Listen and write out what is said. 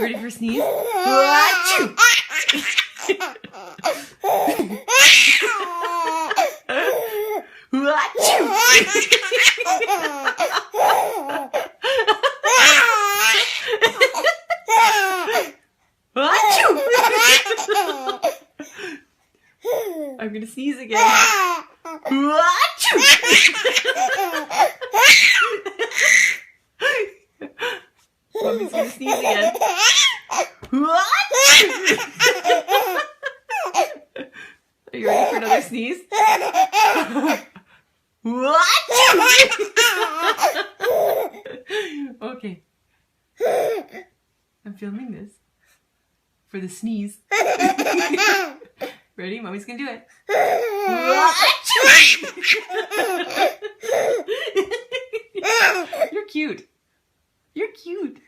ready for a sneeze? Achoo! I'm gonna sneeze again. Mommy's gonna sneeze again. Are you ready for another sneeze? Okay. I'm filming this for the sneeze. Ready? Mommy's gonna do it. You're cute. You're cute.